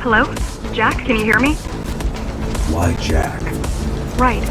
Hello? Jack, can you hear me? Why Jack? Right.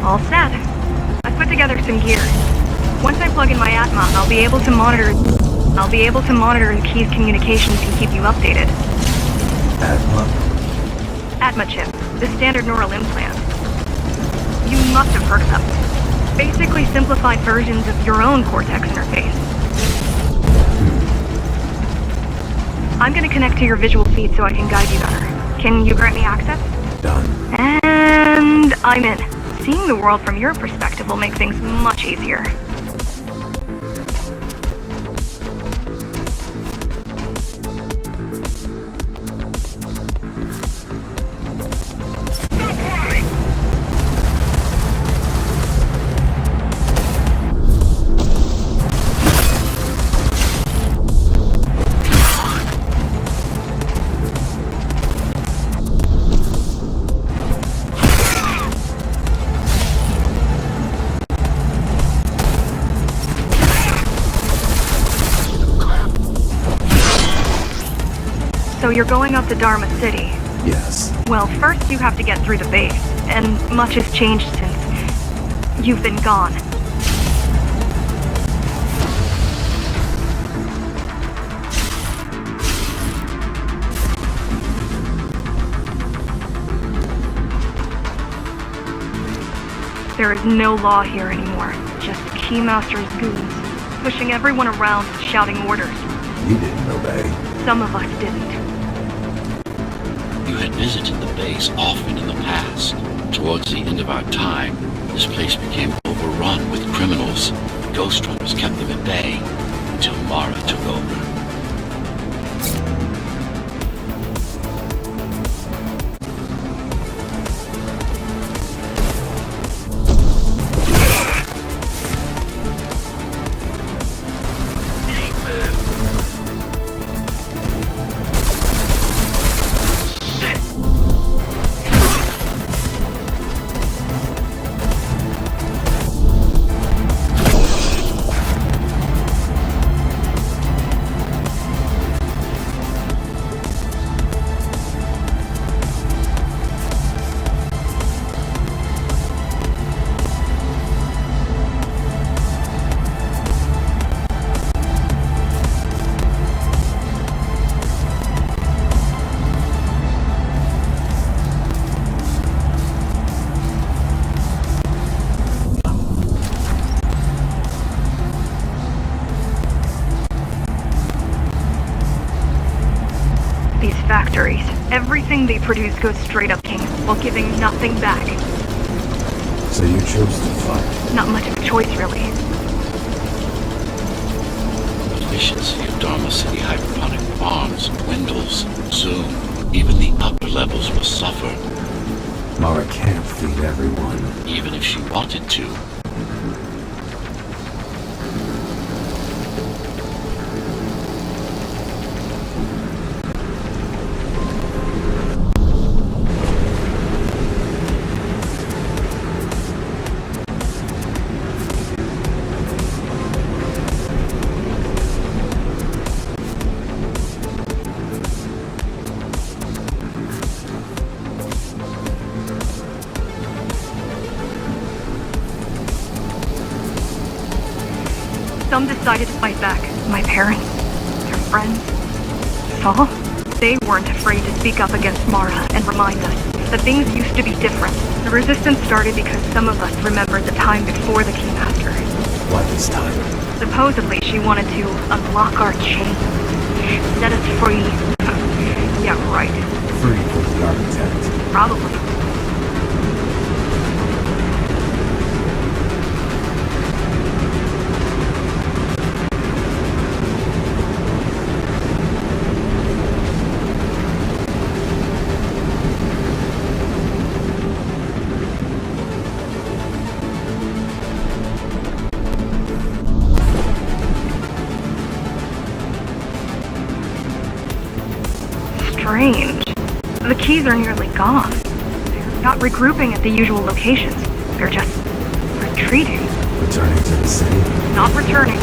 All set. I've put together some gear. Once I plug in my Atma, I'll be able to monitor the key's communications and keep you updated. Atma? Atma chip, the standard neural implant. You must have heard of them. Basically simplified versions of your own Cortex interface. I'm gonna connect to your visual feed so I can guide you better. Can you grant me access? Done. And I'm in. Seeing the world from your perspective will make things much easier. So you're going up to Dharma City? Yes. Well, first you have to get through the base, and much has changed since you've been gone. There is no law here anymore, just Keymaster's goons, pushing everyone around and shouting orders. You didn't obey. Some of us didn't. You had visited the base often in the past. Towards the end of our time, this place became overrun with criminals. Ghostrunners kept them at bay until Mara took over. Factories. Everything they produce goes straight up King, while giving nothing back. So you chose to fight? Not much of a choice, really. Efficiency of Dharma City hydroponic farms dwindles. Soon, even the upper levels will suffer. Mara can't feed everyone. Even if she wanted to. Some decided to fight back. My parents, their friends, Saul. They weren't afraid to speak up against Mara and remind us that things used to be different. The resistance started because some of us remembered the time before the Keymaster. What this time? Supposedly she wanted to unlock our chains, set us free. Yeah, right. Free from the architect. Probably. Strange. The keys are nearly gone. They're not regrouping at the usual locations. They're just retreating. Returning to the city? Not returning.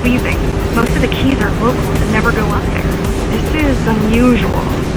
Leaving. Most of the keys are locals that never go up there. This is unusual.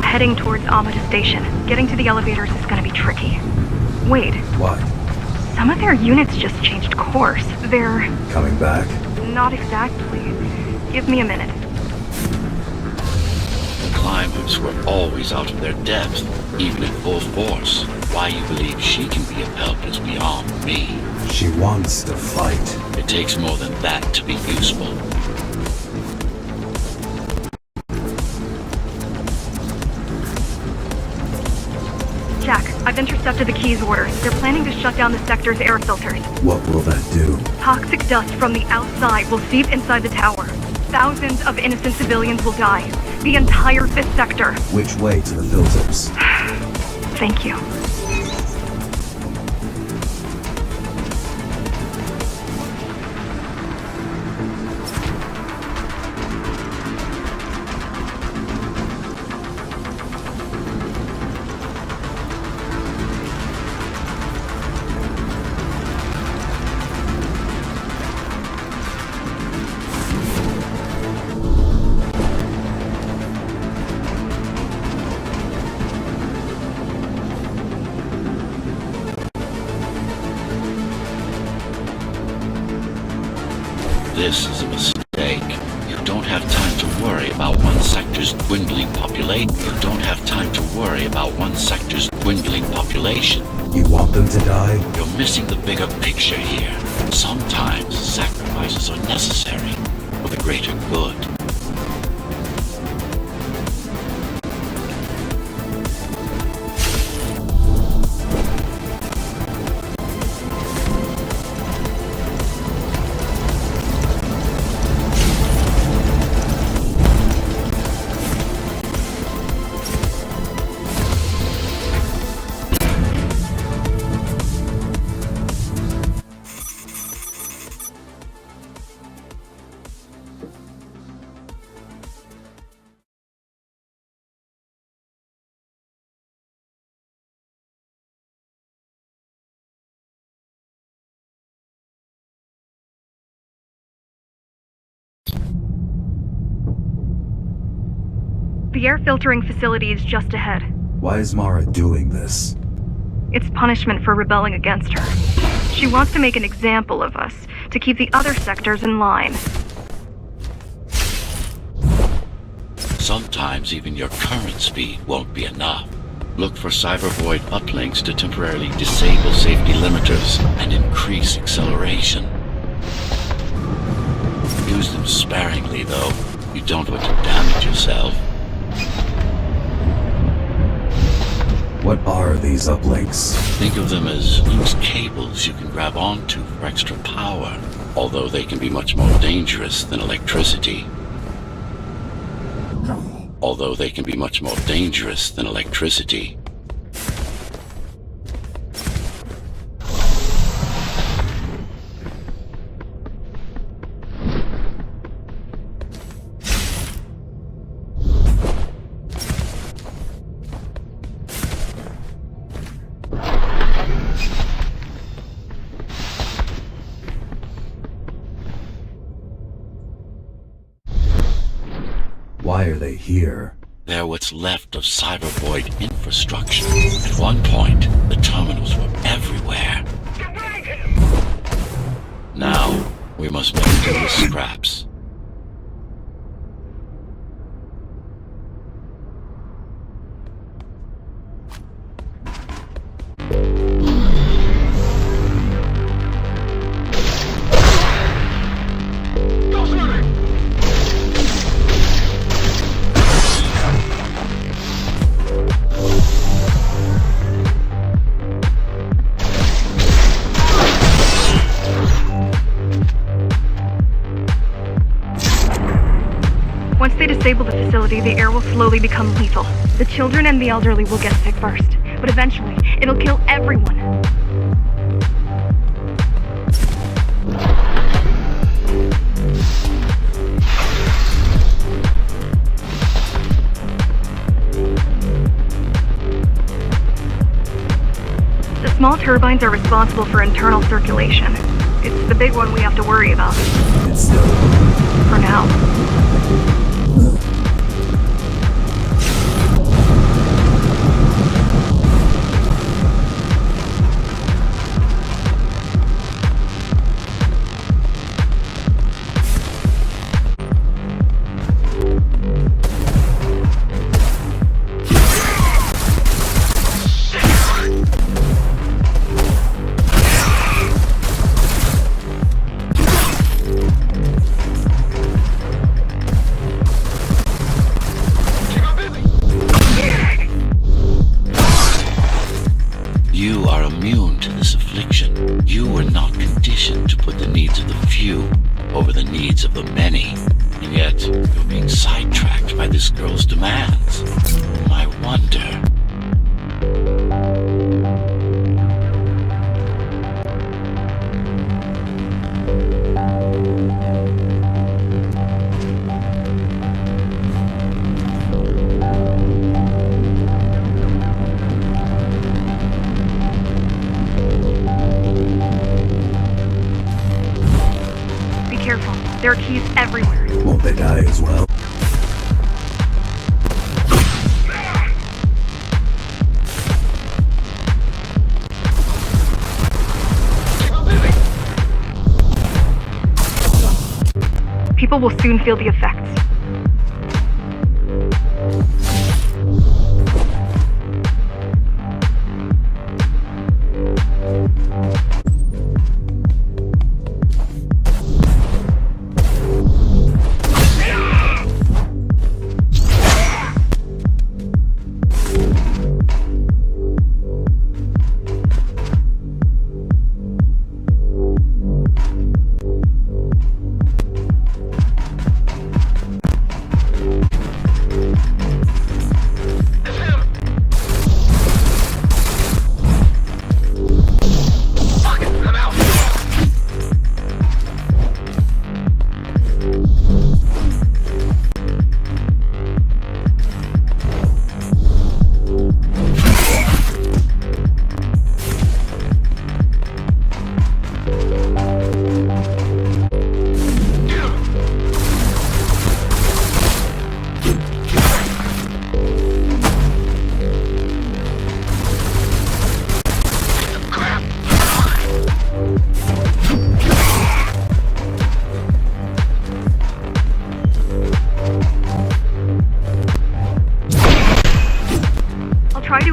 Heading towards Amada Station. Getting to the elevators is gonna be tricky. Wait. What? Some of their units just changed course. They're... Coming back? Not exactly. Give me a minute. The climbers were always out of their depth, even at full force. Why you believe she can be of help is beyond me. She wants to fight. It takes more than that to be useful. Jack, I've intercepted the Keys orders. They're planning to shut down the sector's air filters. What will that do? Toxic dust from the outside will seep inside the tower. Thousands of innocent civilians will die. The entire 5th sector. Which way to the filters? Thank you. to worry about one sector's dwindling population. You don't have time to worry about one sector's dwindling population. You want them to die? You're missing the bigger picture here. Sometimes sacrifices are necessary for the greater good. The air filtering facility is just ahead. Why is Mara doing this? It's punishment for rebelling against her. She wants to make an example of us, to keep the other sectors in line. Sometimes even your current speed won't be enough. Look for cybervoid uplinks to temporarily disable safety limiters and increase acceleration. Use them sparingly, though. You don't want to damage yourself. What are these uplinks? Think of them as loose cables you can grab onto for extra power, although they can be much more dangerous than electricity. Why are they here? They're what's left of cybervoid infrastructure. At one point, the terminals were everywhere. Now, we must make do with scraps. Once they disable the facility, the air will slowly become lethal. The children and the elderly will get sick first, but eventually, it'll kill everyone. The small turbines are responsible for internal circulation. It's the big one we have to worry about. It's still... For now. You are immune to this affliction. You were not conditioned to put the needs of the few over the needs of the many. And yet, you're being sidetracked by this girl's demands. I wonder... Careful. There are keys everywhere. Won't they die as well? People will soon feel the effects.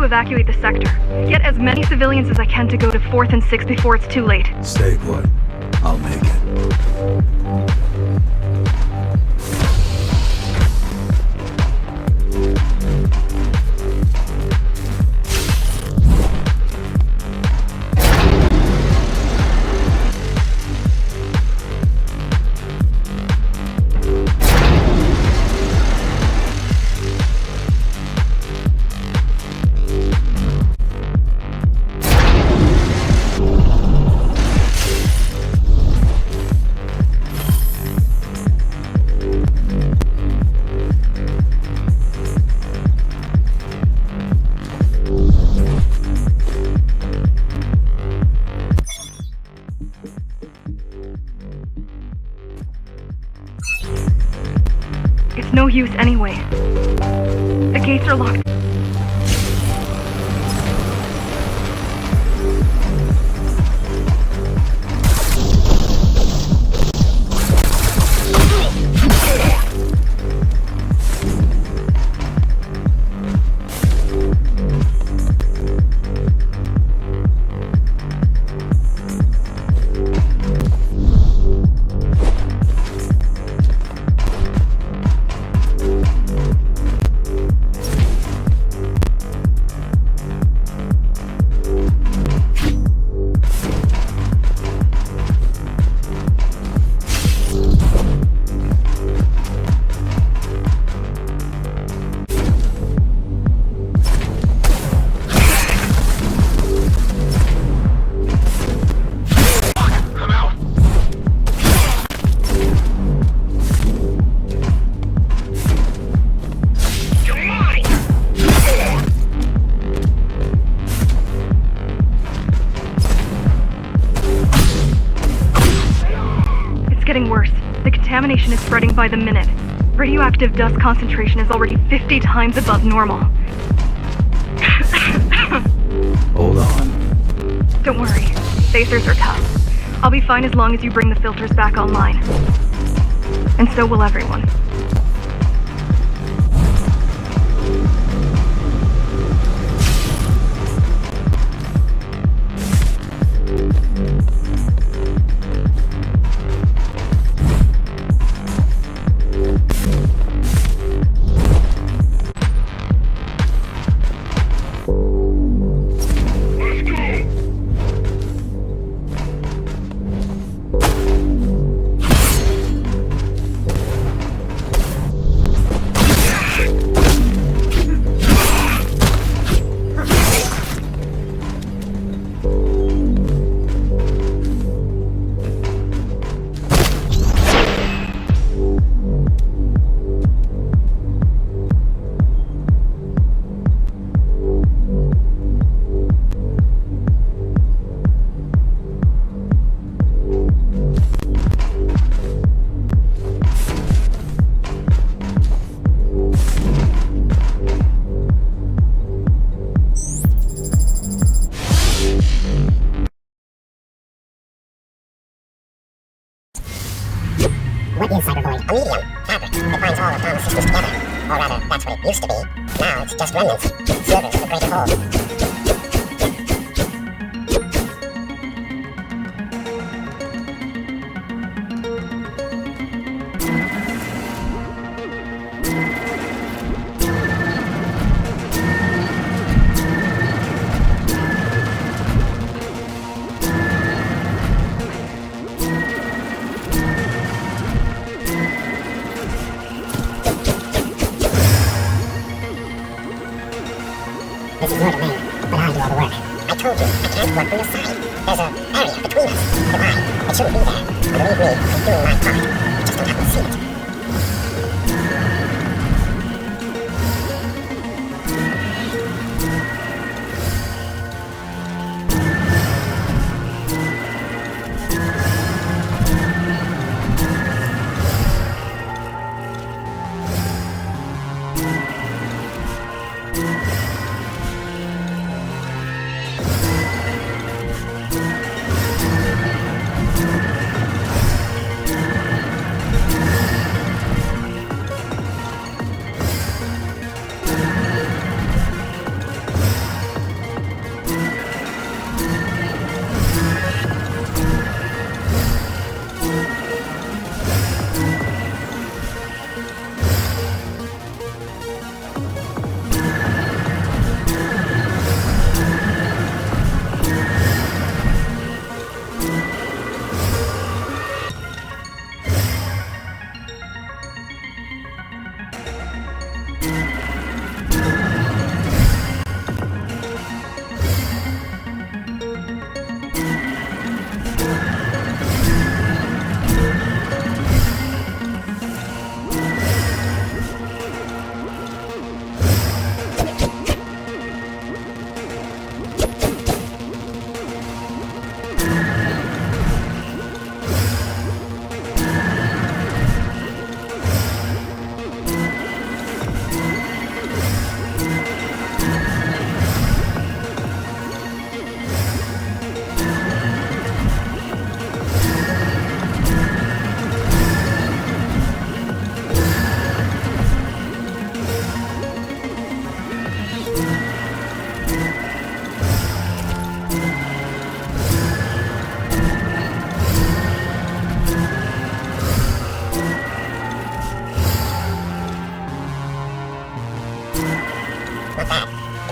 evacuate the sector. Get as many civilians as I can to go to 4th and 6th before it's too late. Stay put. I'll make it. It's no use anyway. The gates are locked. Worse. The contamination is spreading by the minute. Radioactive dust concentration is already 50 times above normal. Hold on. Don't worry. Spacers are tough. I'll be fine as long as you bring the filters back online. And so will everyone. What is cyberbullying? A medium, fabric, that binds all of Thomas' systems together. Or rather, that's what it used to be. Now it's just remnants, slivers of the greater whole. This is your domain, but I do all the work. I told you, I can't work from your side. There's a barrier between us, a divide. It shouldn't be there. And believe me, I'm doing my part. You just don't happen to see it.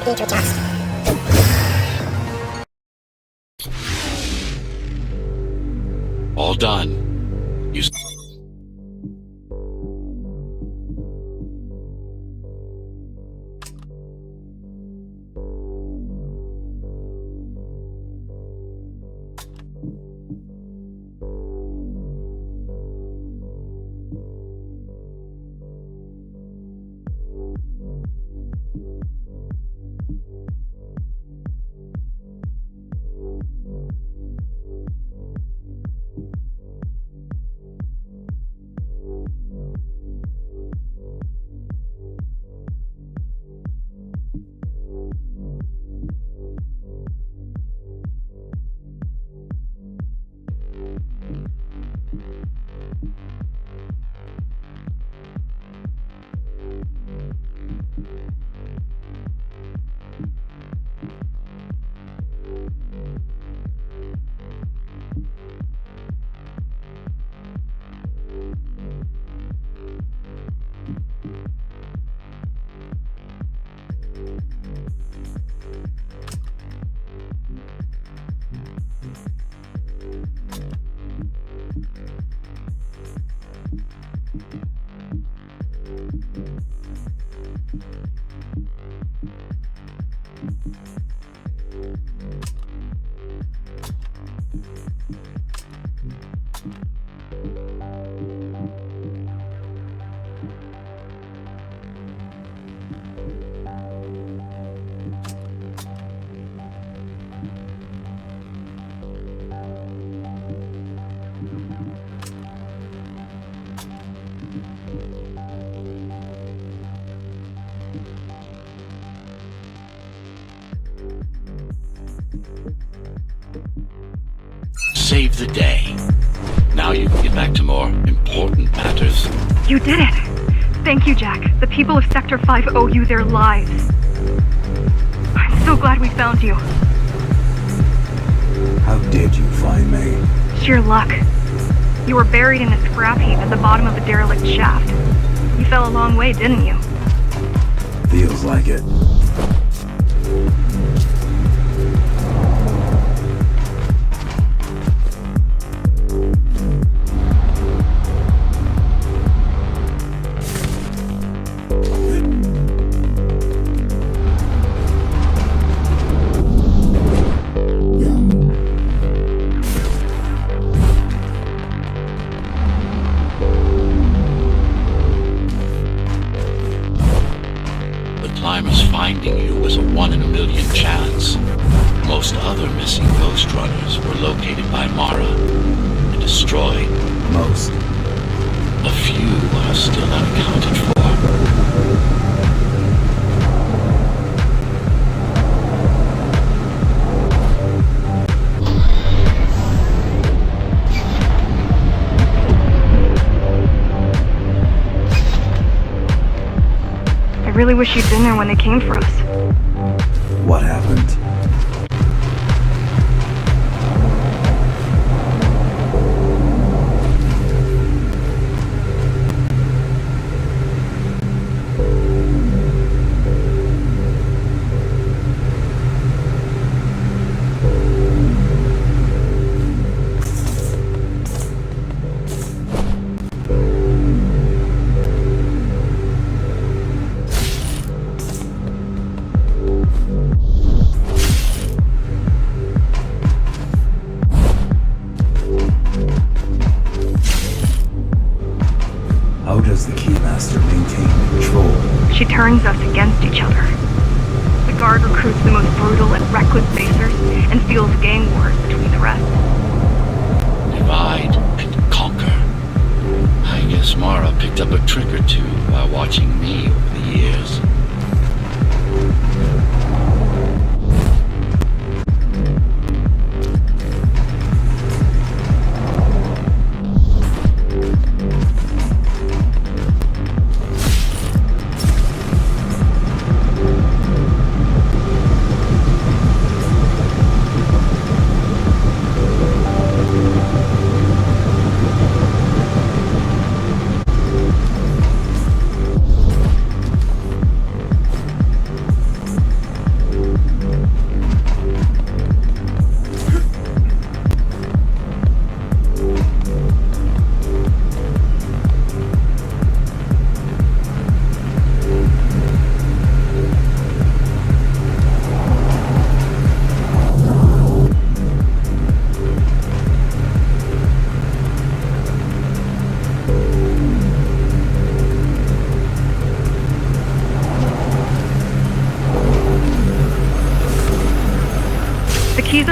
need to adjust. All done. You... Save the day. Now you can get back to more important matters. You did it! Thank you, Jack. The people of Sector 5 owe you their lives. I'm so glad we found you. How did you find me? Sheer luck. You were buried in a scrap heap at the bottom of a derelict shaft. You fell a long way, didn't you? Feels like it. Finding you was a 1 in a million chance. Most other missing Ghostrunners were located by Mara and destroyed. Most. A few are still unaccounted for. I really wish you'd been there when they came for us. What happened? How does the Keymaster maintain control? She turns us against each other. The Guard recruits the most brutal and reckless basers and fuels gang wars between the rest. Divide and conquer. I guess Mara picked up a trick or two while watching me over the years.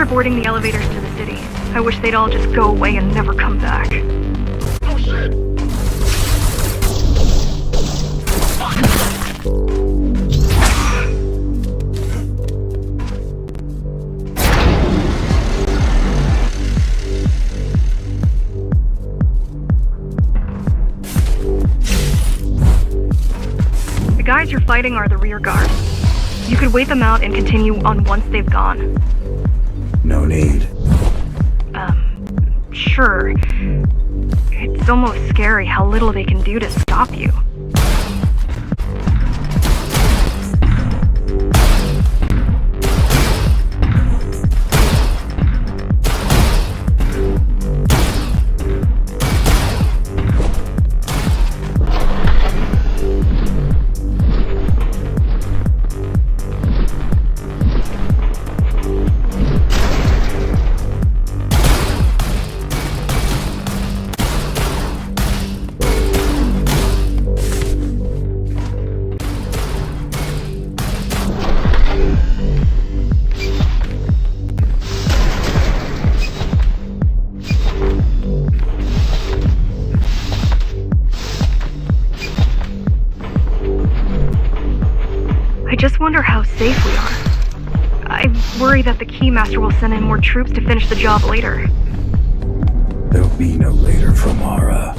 are boarding the elevators to the city. I wish they'd all just go away and never come back. Oh shit! The guys you're fighting are the rear guard. You could wait them out and continue on once they've gone. No need. Sure. It's almost scary how little they can do to stop you. I just wonder how safe we are. I worry that the Keymaster will send in more troops to finish the job later. There'll be no later for Mara.